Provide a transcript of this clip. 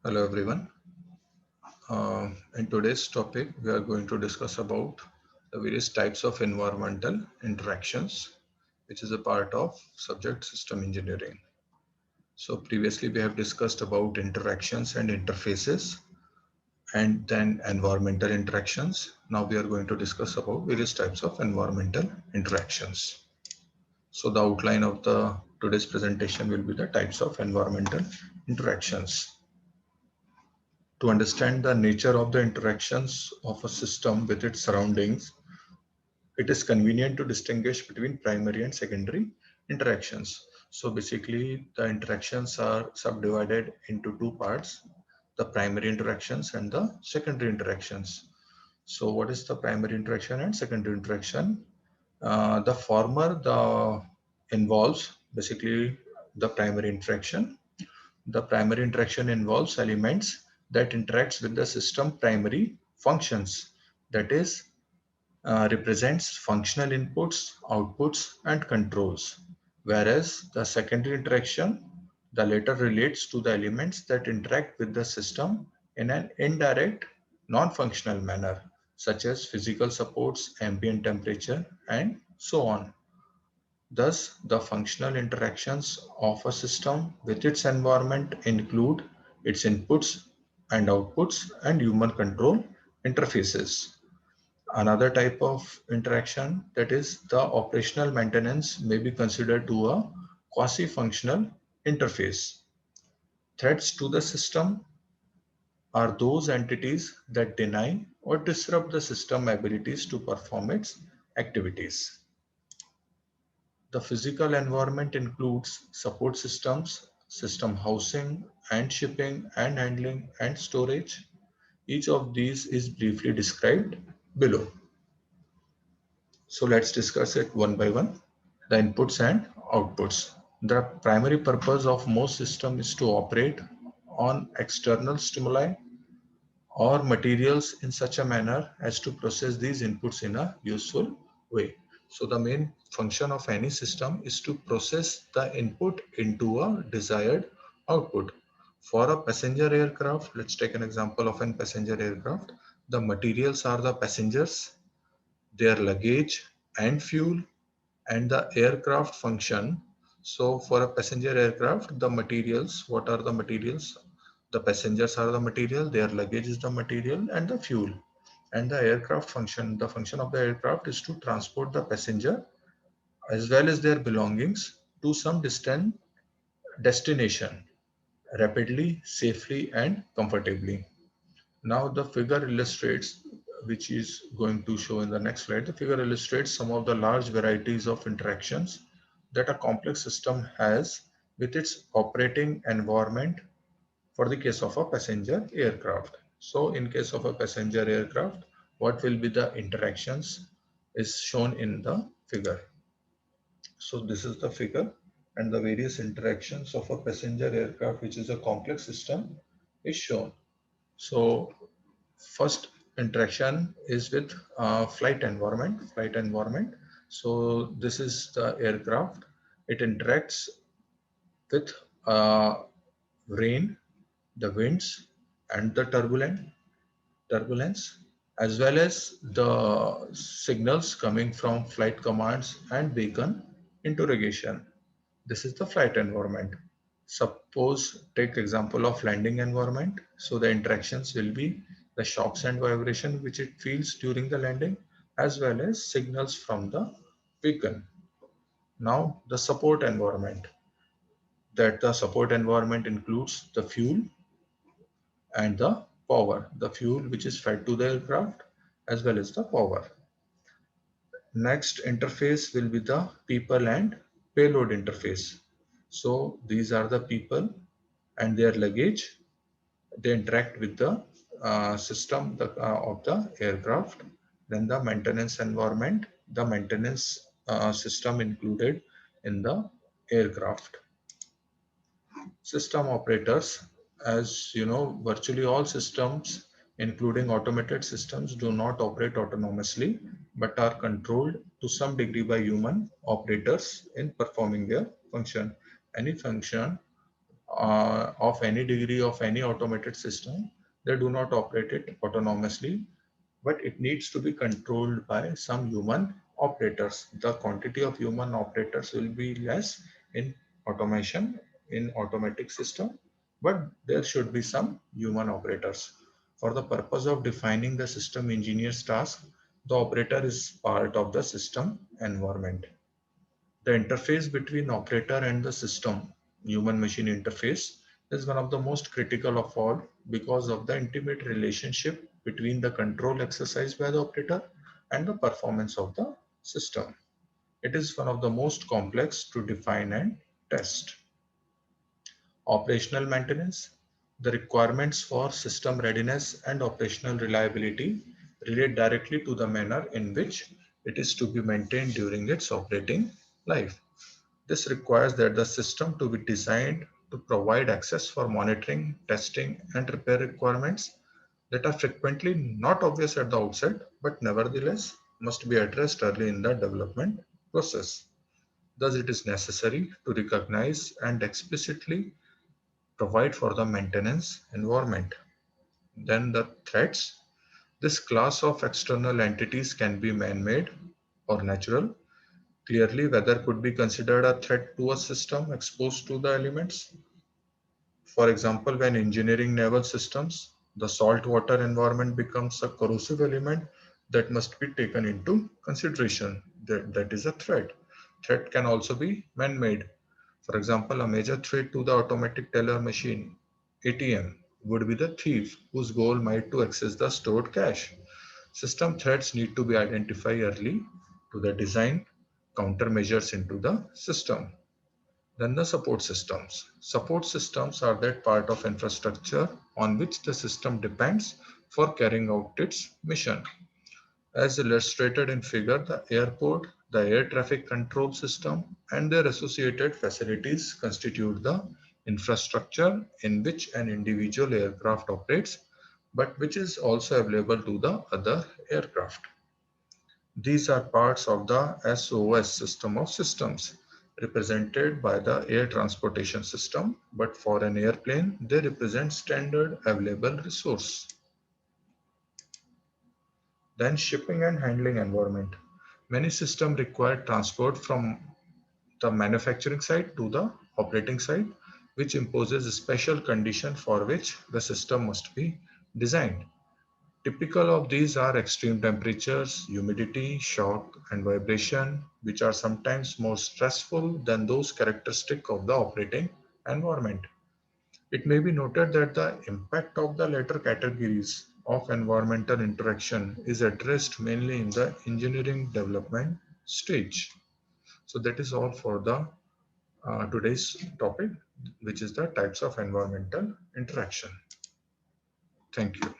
Hello everyone. In today's topic, we are going to discuss about the various types of environmental interactions, which is a part of subject system engineering. So previously we have discussed about interactions and interfaces and then environmental interactions. Now we are going to discuss about various types of environmental interactions. So the outline of the today's presentation will be the types of environmental interactions. To understand the nature of the interactions of a system with its surroundings, it is convenient to distinguish between primary and secondary interactions. So basically, the interactions are subdivided into two parts, the primary interactions and the secondary interactions. So what is the primary interaction and secondary interaction? The former involves basically the primary interaction. The primary interaction involves elements that interacts with the system primary functions, that is, represents functional inputs, outputs, and controls, whereas the secondary interaction, the latter relates to the elements that interact with the system in an indirect, non-functional manner, such as physical supports, ambient temperature, and so on. Thus, the functional interactions of a system with its environment include its inputs and outputs and human control interfaces. Another type of interaction, that is the operational maintenance, may be considered to a quasi-functional interface. Threats to the system are those entities that deny or disrupt the system abilities to perform its activities. The physical environment includes support systems, system housing, and shipping and handling and storage. Each of these is briefly described below. So let's discuss it one by one. The inputs and outputs. The primary purpose of most systems is to operate on external stimuli or materials in such a manner as to process these inputs in a useful way. So the main function of any system is to process the input into a desired output. For a passenger aircraft, let's take an example of an passenger aircraft. The materials are the passengers, their luggage and fuel, and the aircraft function. So for a passenger aircraft, the materials, what are the materials? The passengers are the material, their luggage is the material, and the fuel. And the aircraft function, the function of the aircraft is to transport the passenger as well as their belongings to some distant destination rapidly, safely, and comfortably. Now the figure illustrates, which is going to show in the next slide, the figure illustrates some of the large varieties of interactions that a complex system has with its operating environment for the case of a passenger aircraft. So in case of a passenger aircraft, what will be the interactions is shown in the figure. So this is the figure, and the various interactions of a passenger aircraft, which is a complex system, is shown. So first interaction is with flight environment. Flight environment. So this is the aircraft. It interacts with rain, the winds, and the turbulence, as well as the signals coming from flight commands and beacon interrogation. This is the flight environment. Suppose take example of landing environment. So the interactions will be the shocks and vibration which it feels during the landing, as well as signals from the beacon. Now the support environment. That the support environment includes the fuel and the power. The fuel which is fed to the aircraft, as well as the power. Next interface will be the people and payload interface. So these are the people and their luggage. They interact with the system of the aircraft. Then the maintenance environment, the maintenance system included in the aircraft. System operators, as you know, virtually all systems, including automated systems, do not operate autonomously but are controlled to some degree by human operators in performing their function. Any function of any degree of any automated system, they do not operate it autonomously, but it needs to be controlled by some human operators. The quantity of human operators will be less in automation, in automatic system, but there should be some human operators. For the purpose of defining the system engineer's task, the operator is part of the system environment. The interface between operator and the system, human machine interface, is one of the most critical of all because of the intimate relationship between the control exercised by the operator and the performance of the system. It is one of the most complex to define and test. Operational maintenance. The requirements for system readiness and operational reliability relate directly to the manner in which it is to be maintained during its operating life. This requires that the system to be designed to provide access for monitoring, testing, and repair requirements that are frequently not obvious at the outset, but nevertheless must be addressed early in the development process. Thus, it is necessary to recognize and explicitly provide for the maintenance environment. Then the threats. This class of external entities can be man-made or natural. Clearly, weather could be considered a threat to a system exposed to the elements. For example, when engineering naval systems, the saltwater environment becomes a corrosive element that must be taken into consideration. That is a threat. Threat can also be man-made. For example, a major threat to the automatic teller machine, ATM, would be the thief whose goal might to access the stored cash. System threats need to be identified early to the design countermeasures into the system. Then the support systems. Support systems are that part of infrastructure on which the system depends for carrying out its mission. As illustrated in figure, the airport, the air traffic control system, and their associated facilities constitute the infrastructure in which an individual aircraft operates, but which is also available to the other aircraft. These are parts of the SOS system of systems, represented by the air transportation system, but for an airplane, they represent standard available resource. Then shipping and handling environment. Many systems require transport from the manufacturing site to the operating site, which imposes a special condition for which the system must be designed. Typical of these are extreme temperatures, humidity, shock, and vibration, which are sometimes more stressful than those characteristic of the operating environment. It may be noted that the impact of the latter categories of environmental interaction is addressed mainly in the engineering development stage. So that is all for the today's topic, which is the types of environmental interaction. Thank you.